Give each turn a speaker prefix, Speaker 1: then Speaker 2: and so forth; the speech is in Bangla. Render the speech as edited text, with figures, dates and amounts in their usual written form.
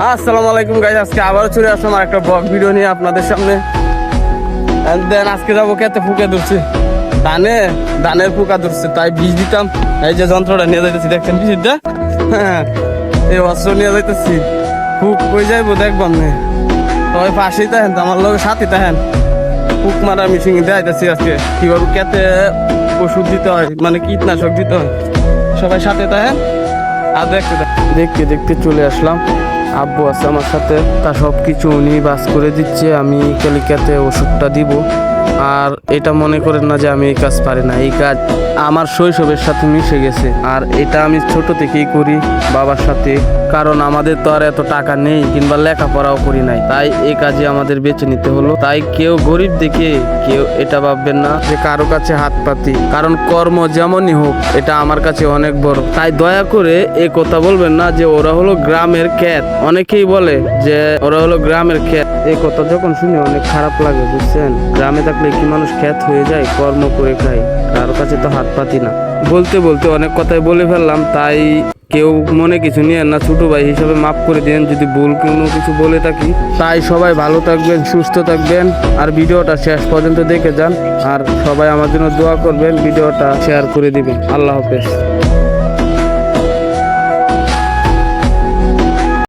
Speaker 1: আসসালামু আলাইকুম গাইস, আজকে আবার চলে আসলাম আর একটা ব্লগ ভিডিও নিয়ে আপনাদের সামনে। দেন আজকে যাবো খেতে, ফুকে ধরছে ধানের পোকা ধরছে, তাই বীজ দিতাম। এই যে যন্ত্রটা নিয়ে যাইতেছি, দেখছেন বীজটা? হ্যাঁ, এই অস্ত্র নিয়ে যাইতেছি। ফুক কই যাইবো দেখবাম না, তবে পাশেই থাকেন, আমার লোক সাথে থাকেন। ফুক মারা মেশিন দেখাইতেছি আজকে কিভাবে খেতে ওষুধ দিতে হয়, মানে কীটনাশক দিতে হয়। সবাই সাথে থাকেন আর দেখতে দেখতে চলে আসলাম। আব্বু আছে আমার সাথে, তা সব কিছু উনি বাস করে দিচ্ছে, আমি কলিকাতে ওষুধটা দিব। আর এটা মনে করেন না যে আমি এই কাজ পারি না, এই কাজ আমার শৈশবের সাথে মিশে গেছে। আর এটা আমি ছোট থেকেই করি বাবার সাথে, কারণ আমাদের তো আর এত টাকা নেই কিংবা লেখাপড়াও করি নাই, তাই এই কাজে আমাদের বেছে নিতে হলো। তাই কেউ গরিব দেখে কেউ এটা ভাববেন না যে কারো কাছে হাত পাতি, কারণ কর্ম যেমনই হোক এটা আমার কাছে অনেক বড়। তাই দয়া করে এই কথা বলবেন না যে ওরা হলো গ্রামের খ্যাত। অনেকেই বলে যে ওরা হলো গ্রামের খ্যাত, এই কথা যখন শুনি অনেক খারাপ লাগে, বুঝছেন? গ্রামে থাকলে কি মানুষ খ্যাত হয়ে যায়? কর্ম করে খায়, কারো কাছে তো হাত পাতি না। বলতে বলতে অনেক কথাই বলে ফেললাম, তাই কেউ মনে কিছু নিয়ে না, ছোট ভাই হিসাবে মাফ করে দিন যদি ভুল কোনো কিছু বলে থাকি। তাই সবাই ভালো থাকবেন, সুস্থ থাকবেন, আর ভিডিওটা শেষ পর্যন্ত দেখে যান। আর সবাই আমার জন্য দোয়া করবেন, ভিডিওটা শেয়ার করে দিবেন। আল্লাহ হাফেজ।